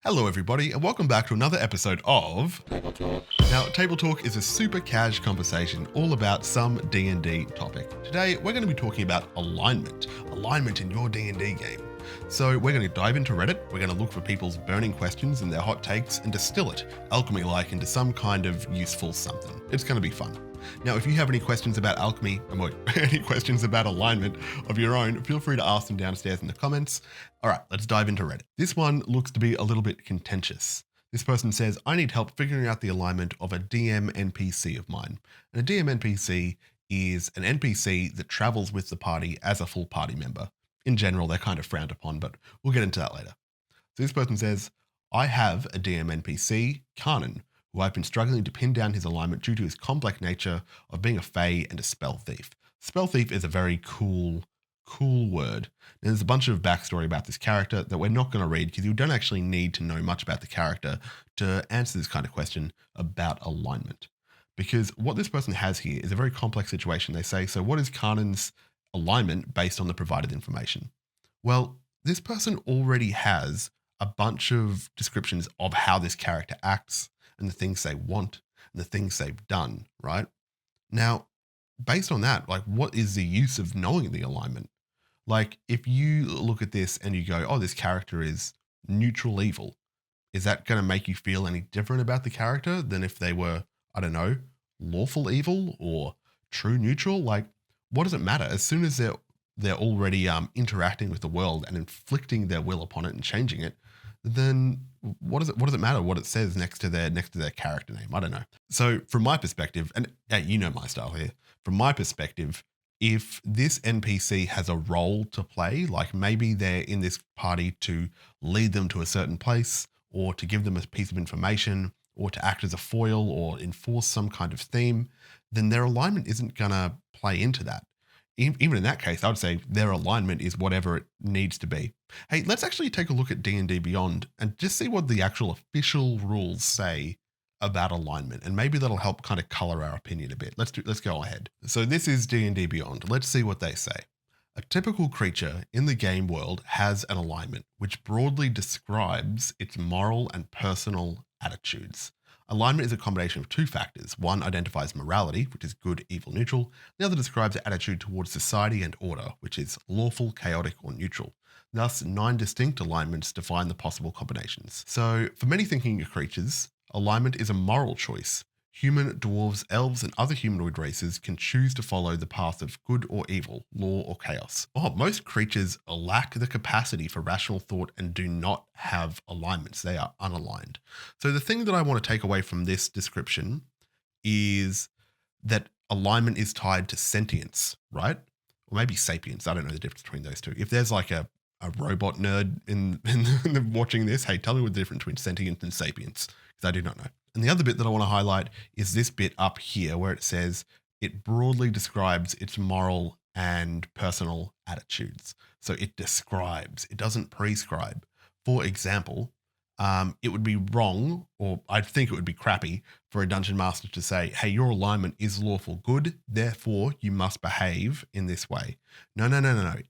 Hello everybody and welcome back to another episode of Table Talk. Now, Table Talk is a super cash conversation all about some D&D topic. Today, we're going to be talking about alignment in your D&D game. So we're going to dive into Reddit, we're going to look for people's burning questions and their hot takes and distill it, alchemy-like, into some kind of useful something. It's going to be fun. Now, if you have any questions about alchemy, or any questions about alignment of your own, feel free to ask them downstairs in the comments. All right, let's dive into Reddit. This one looks to be a little bit contentious. This person says, I need help figuring out the alignment of a DM NPC of mine. And a DM NPC is an NPC that travels with the party as a full party member. In general, they're kind of frowned upon, but we'll get into that later. So this person says, I have a DM NPC, Karnan, who I've been struggling to pin down his alignment due to his complex nature of being a fae and a spell thief. Spell thief is a very cool word. And there's a bunch of backstory about this character that we're not going to read because you don't actually need to know much about the character to answer this kind of question about alignment. Because what this person has here is a very complex situation. They say, so what is Karnan's alignment based on the provided information? Well, this person already has a bunch of descriptions of how this character acts and the things they want and the things they've done, right? Now, based on that, like, what is the use of knowing the alignment? Like, if you look at this and you go, oh, this character is neutral evil, is that going to make you feel any different about the character than if they were, I don't know, lawful evil or true neutral? Like, what does it matter? As soon as they're already interacting with the world and inflicting their will upon it and changing it, then what does it matter what it says next to their character name? I don't know. So from my perspective, and you know my style here, from my perspective, if this NPC has a role to play, like maybe they're in this party to lead them to a certain place or to give them a piece of information or to act as a foil or enforce some kind of theme, then their alignment isn't going to play into that. Even in that case, I would say their alignment is whatever it needs to be. Hey, let's actually take a look at D&D Beyond and just see what the actual official rules say about alignment, and maybe that'll help kind of color our opinion a bit. Let's go ahead. So this is D&D Beyond. Let's see what they say. A typical creature in the game world has an alignment, which broadly describes its moral and personal attitudes. Alignment is a combination of two factors. One identifies morality, which is good, evil, neutral. The other describes the attitude towards society and order, which is lawful, chaotic, or neutral. Thus, 9 distinct alignments define the possible combinations. So, for many thinking creatures, alignment is a moral choice. Human, dwarves, elves, and other humanoid races can choose to follow the path of good or evil, law or chaos. Most creatures lack the capacity for rational thought and do not have alignments. They are unaligned. So the thing that I want to take away from this description is that alignment is tied to sentience, right? Or maybe sapience. I don't know the difference between those two. If there's like a robot nerd in watching this, hey, tell me what the difference between sentience and sapience, because I do not know. And the other bit that I want to highlight is this bit up here where it says it broadly describes its moral and personal attitudes. So it describes, it doesn't prescribe. For example, it would be wrong, or I think it would be crappy for a dungeon master to say, hey, your alignment is lawful good, therefore you must behave in this way. No.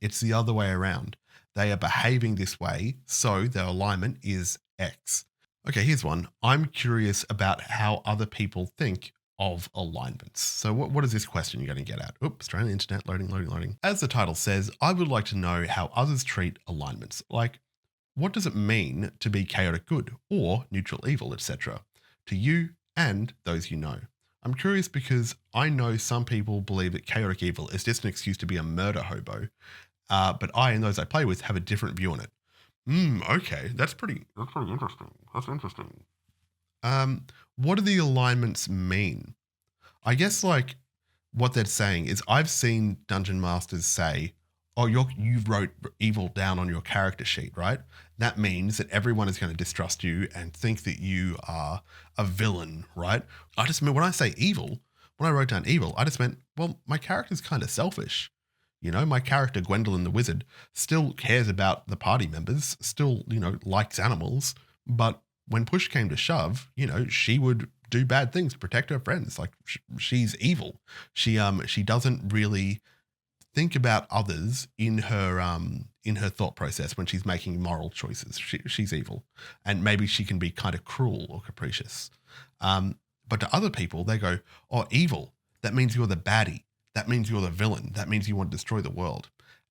It's the other way around. They are behaving this way, so their alignment is X. Okay, here's one. I'm curious about how other people think of alignments. So what is this question you're going to get at? Oops, Australian internet, loading. As the title says, I would like to know how others treat alignments. Like, what does it mean to be chaotic good or neutral evil, etc., to you and those you know? I'm curious because I know some people believe that chaotic evil is just an excuse to be a murder hobo, but I and those I play with have a different view on it. Okay, that's pretty interesting. That's interesting. What do the alignments mean? I guess like what they're saying is I've seen dungeon masters say, oh, you wrote evil down on your character sheet, right? That means that everyone is going to distrust you and think that you are a villain, right? I just mean when I say evil, when I wrote down evil, I just meant, well, my character's kind of selfish. You know, my character, Gwendolyn the Wizard, still cares about the party members, still, likes animals. But when push came to shove, she would do bad things to protect her friends. Like she's evil. She doesn't really think about others in her in her thought process when she's making moral choices. She's evil, and maybe she can be kind of cruel or capricious. But to other people, they go, "Oh, evil. That means you're the baddie. That means you're the villain. That means you want to destroy the world."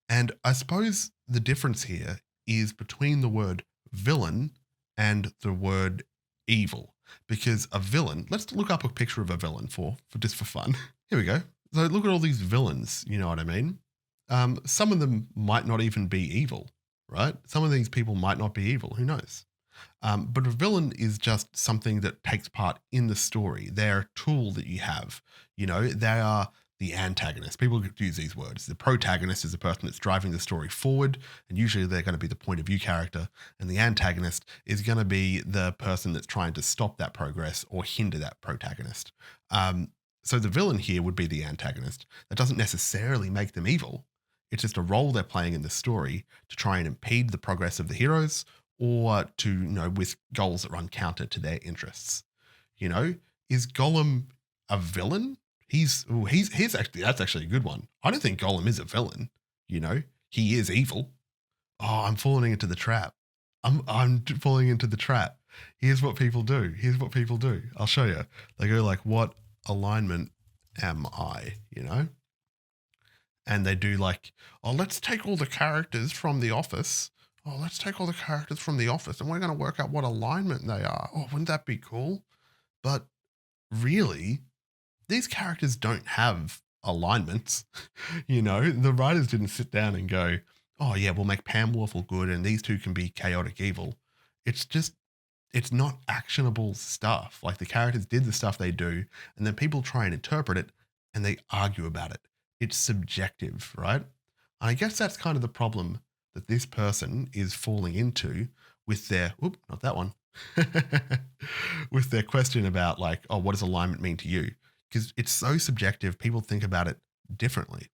And I suppose the difference here is between the word villain and the word evil, because a villain. Let's look up a picture of a villain for just for fun. Here we go. So look at all these villains. You know what I mean? Some of them might not even be evil, right? Some of these people might not be evil. Who knows? But a villain is just something that takes part in the story. They're a tool that you have. You know, they are the antagonist. People use these words. The protagonist is the person that's driving the story forward, and usually they're going to be the point of view character. And the antagonist is going to be the person that's trying to stop that progress or hinder that protagonist. So the villain here would be the antagonist. That doesn't necessarily make them evil. It's just a role they're playing in the story to try and impede the progress of the heroes, or to, you know, with goals that run counter to their interests. You know, is Gollum a villain? He's actually, that's actually a good one. I don't think Gollum is a villain. You know, he is evil. Oh, I'm falling into the trap. I'm falling into the trap. Here's what people do. I'll show you. They go like, "What alignment am I?" You know? And they do like, "Oh, let's take all the characters from The Office. And we're going to work out what alignment they are. Oh, wouldn't that be cool?" But really, these characters don't have alignments. You know, the writers didn't sit down and go, "Oh yeah, we'll make Pam lawful good and these two can be chaotic evil." It's just, it's not actionable stuff. Like, the characters did the stuff they do, and then people try and interpret it and they argue about it. It's subjective, right? And I guess that's kind of the problem that this person is falling into with their, not that one, with their question about like, "Oh, what does alignment mean to you?" Because it's so subjective, people think about it differently.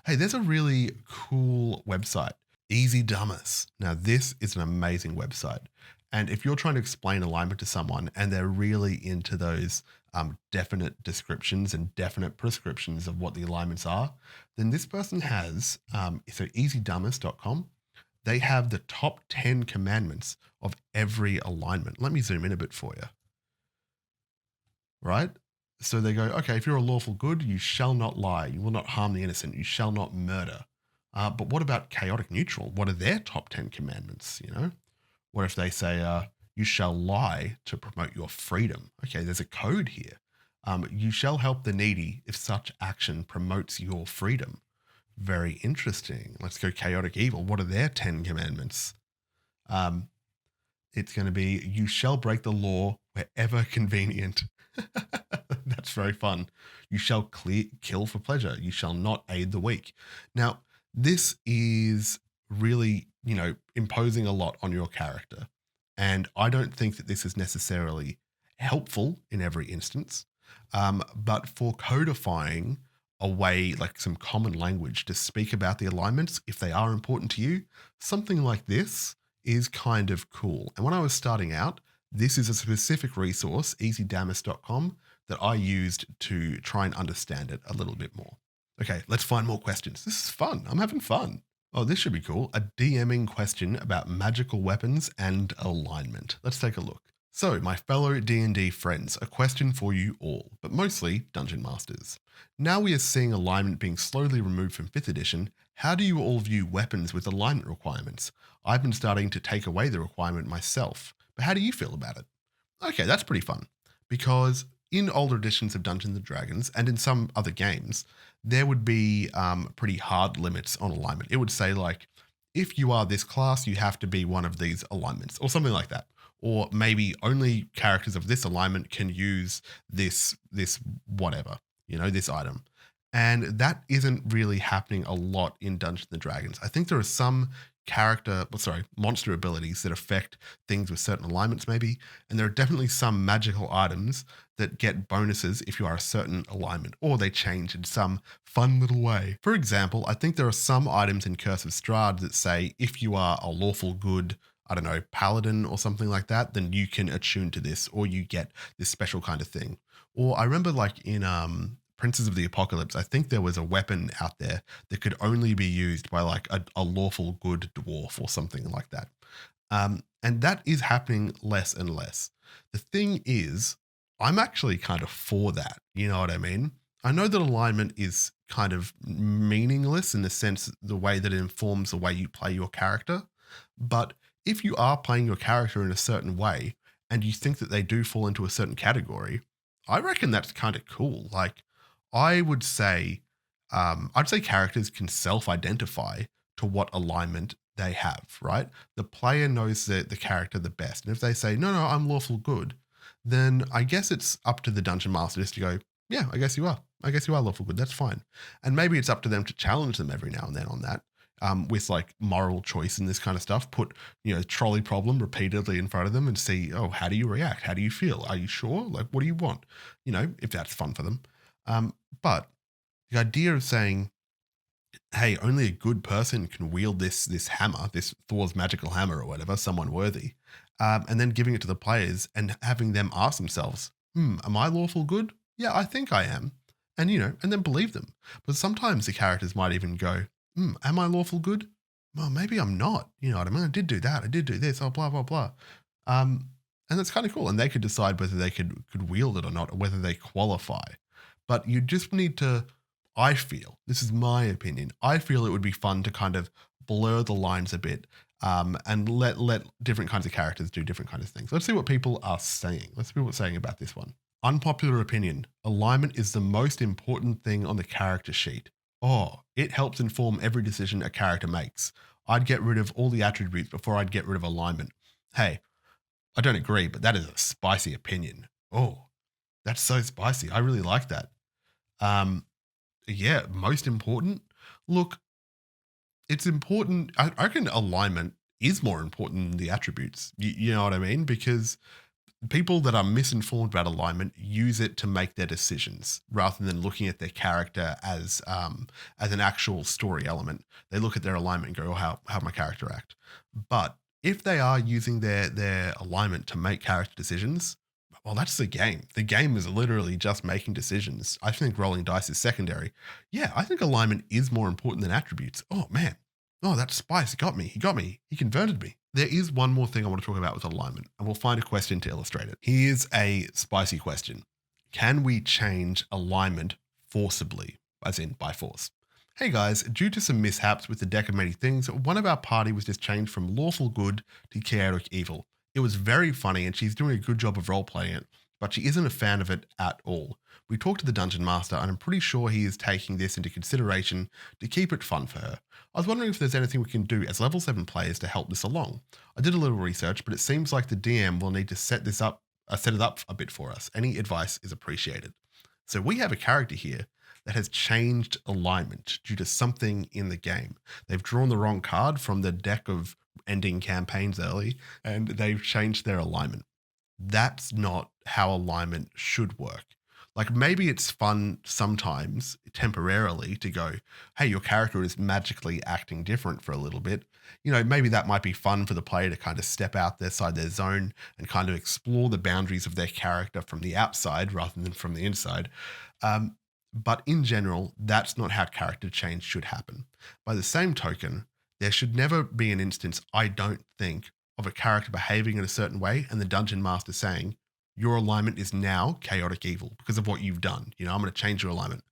Hey, there's a really cool website, Easy Dumbers. Now, this is an amazing website. And if you're trying to explain alignment to someone and they're really into those definite descriptions and definite prescriptions of what the alignments are, then this person has, so easydumbers.com, they have the top 10 commandments of every alignment. Let me zoom in a bit for you. Right? So they go, okay, if you're a lawful good, you shall not lie. You will not harm the innocent. You shall not murder. But what about chaotic neutral? What are their top 10 commandments? You know, what if they say, you shall lie to promote your freedom? Okay, there's a code here. You shall help the needy if such action promotes your freedom. Very interesting. Let's go chaotic evil. What are their 10 commandments? It's going to be, you shall break the law wherever convenient. That's very fun. You shall kill for pleasure. You shall not aid the weak. Now, this is really, you know, imposing a lot on your character. And I don't think that this is necessarily helpful in every instance. But for codifying a way, like some common language to speak about the alignments, if they are important to you, something like this is kind of cool. And when I was starting out, this is a specific resource, easydamus.com, that I used to try and understand it a little bit more. Okay, let's find more questions. This is fun. I'm having fun. Oh, this should be cool. A DMing question about magical weapons and alignment. Let's take a look. So, my fellow D&D friends, a question for you all, but mostly Dungeon Masters. Now we are seeing alignment being slowly removed from 5th edition. How do you all view weapons with alignment requirements? I've been starting to take away the requirement myself, but how do you feel about it? Okay, that's pretty fun, because in older editions of Dungeons & Dragons and in some other games, there would be pretty hard limits on alignment. It would say like, if you are this class, you have to be one of these alignments or something like that. Or maybe only characters of this alignment can use this whatever, you know, this item. And that isn't really happening a lot in Dungeons & Dragons. I think there are some monster abilities that affect things with certain alignments maybe. And there are definitely some magical items that get bonuses if you are a certain alignment, or they change in some fun little way. For example, I think there are some items in Curse of Strahd that say if you are a lawful good, I don't know, paladin or something like that, then you can attune to this, or you get this special kind of thing. Or I remember like in Princes of the Apocalypse, I think there was a weapon out there that could only be used by like a lawful good dwarf or something like that. And that is happening less and less. The thing is, I'm actually kind of for that. You know what I mean? I know that alignment is kind of meaningless in the sense the way that it informs the way you play your character. But if you are playing your character in a certain way and you think that they do fall into a certain category, I reckon that's kind of cool. Like, I would say, I'd say characters can self-identify to what alignment they have, right? The player knows the character the best. And if they say, no, I'm lawful good, then I guess it's up to the dungeon master just to go, yeah, I guess you are. I guess you are lawful good. That's fine. And maybe it's up to them to challenge them every now and then on that. With like moral choice and this kind of stuff, put, trolley problem repeatedly in front of them and see, oh, how do you react? How do you feel? Are you sure? Like, what do you want? If that's fun for them. But the idea of saying, hey, only a good person can wield this hammer, this Thor's magical hammer or whatever, someone worthy, and then giving it to the players and having them ask themselves, am I lawful good? Yeah, I think I am. And, and then believe them. But sometimes the characters might even go, am I lawful good? Well, maybe I'm not. You know what I mean? I did do that. I did do this. Oh, blah, blah, blah. And that's kind of cool. And they could decide whether they could wield it or not, or whether they qualify. But you just need to, I feel, this is my opinion, I feel it would be fun to kind of blur the lines a bit, and let different kinds of characters do different kinds of things. Let's see what people are saying. Let's see what's saying about this one. Unpopular opinion. Alignment is the most important thing on the character sheet. Oh, it helps inform every decision a character makes. I'd get rid of all the attributes before I'd get rid of alignment. Hey, I don't agree, but that is a spicy opinion. Oh, that's so spicy. I really like that. Yeah, most important. Look, it's important. I reckon alignment is more important than the attributes. You know what I mean? Because people that are misinformed about alignment use it to make their decisions rather than looking at their character as an actual story element. They look at their alignment and go, oh, how my character act. But if they are using their alignment to make character decisions, well, that's the game. The game is literally just making decisions. I think rolling dice is secondary. Yeah, I think alignment is more important than attributes. Oh, man. Oh, that spice got me. He got me. He converted me. There is one more thing I want to talk about with alignment, and we'll find a question to illustrate it. Here's a spicy question. Can we change alignment forcibly, as in by force? Hey guys, due to some mishaps with the deck of many things, one of our party was just changed from lawful good to chaotic evil. It was very funny and she's doing a good job of role-playing it, but she isn't a fan of it at all. We talked to the Dungeon Master and I'm pretty sure he is taking this into consideration to keep it fun for her. I was wondering if there's anything we can do as level 7 players to help this along. I did a little research, but it seems like the DM will need to set it up a bit for us. Any advice is appreciated. So we have a character here that has changed alignment due to something in the game. They've drawn the wrong card from the deck of ending campaigns early, and they've changed their alignment. That's not how alignment should work. Like maybe it's fun sometimes temporarily to go, hey, your character is magically acting different for a little bit. Maybe that might be fun for the player to kind of step outside their zone and kind of explore the boundaries of their character from the outside rather than from the inside. But in general, that's not how character change should happen. By the same token, there should never be an instance, I don't think, of a character behaving in a certain way and the dungeon master saying, your alignment is now chaotic evil because of what you've done. I'm going to change your alignment.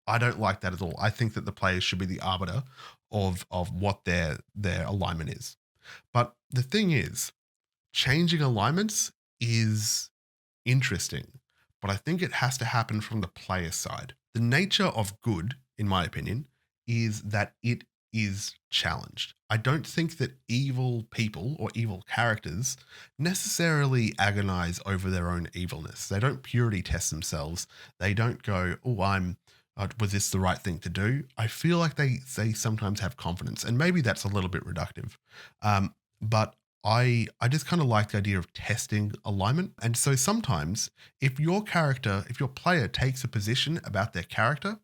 I don't like that at all. I think that the players should be the arbiter of what their alignment is. But the thing is, changing alignments is interesting, but I think it has to happen from the player side. The nature of good, in my opinion, is that it is challenged. I don't think that evil people or evil characters necessarily agonize over their own evilness. They don't purity test themselves. They don't go, oh, was this the right thing to do? I feel like they sometimes have confidence, and maybe that's a little bit reductive. But I just kind of like the idea of testing alignment. And so sometimes if your player takes a position about their character,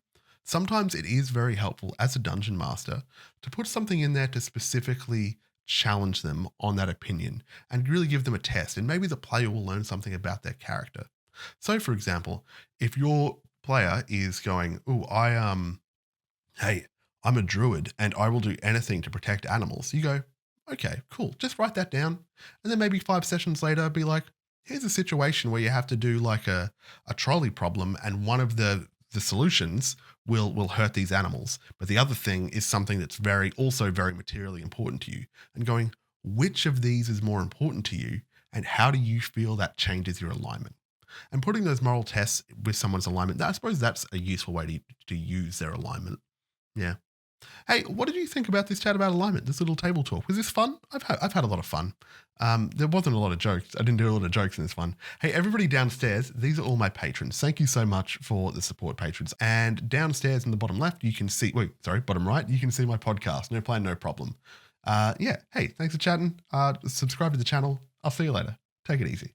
sometimes it is very helpful as a dungeon master to put something in there to specifically challenge them on that opinion and really give them a test. And maybe the player will learn something about their character. So for example, if your player is going, "Oh, hey, I'm a druid and I will do anything to protect animals." You go, "Okay, cool. Just write that down." And then maybe 5 sessions later, be like, "Here's a situation where you have to do like a trolley problem, and one of the solutions will hurt these animals, but the other thing is something that's very materially important to you." And going, which of these is more important to you, and how do you feel that changes your alignment? And putting those moral tests with someone's alignment, I suppose that's a useful way to use their alignment. Yeah. Hey, what did you think about this chat about alignment, this little table talk? Was this fun? I've had a lot of fun. There wasn't a lot of jokes. I didn't do a lot of jokes in this one. Hey, everybody downstairs, these are all my patrons. Thank you so much for the support, patrons. And downstairs in the bottom left, you can see, bottom right, you can see my podcast. No plan, no problem. Yeah. Hey, thanks for chatting. Subscribe to the channel. I'll see you later. Take it easy.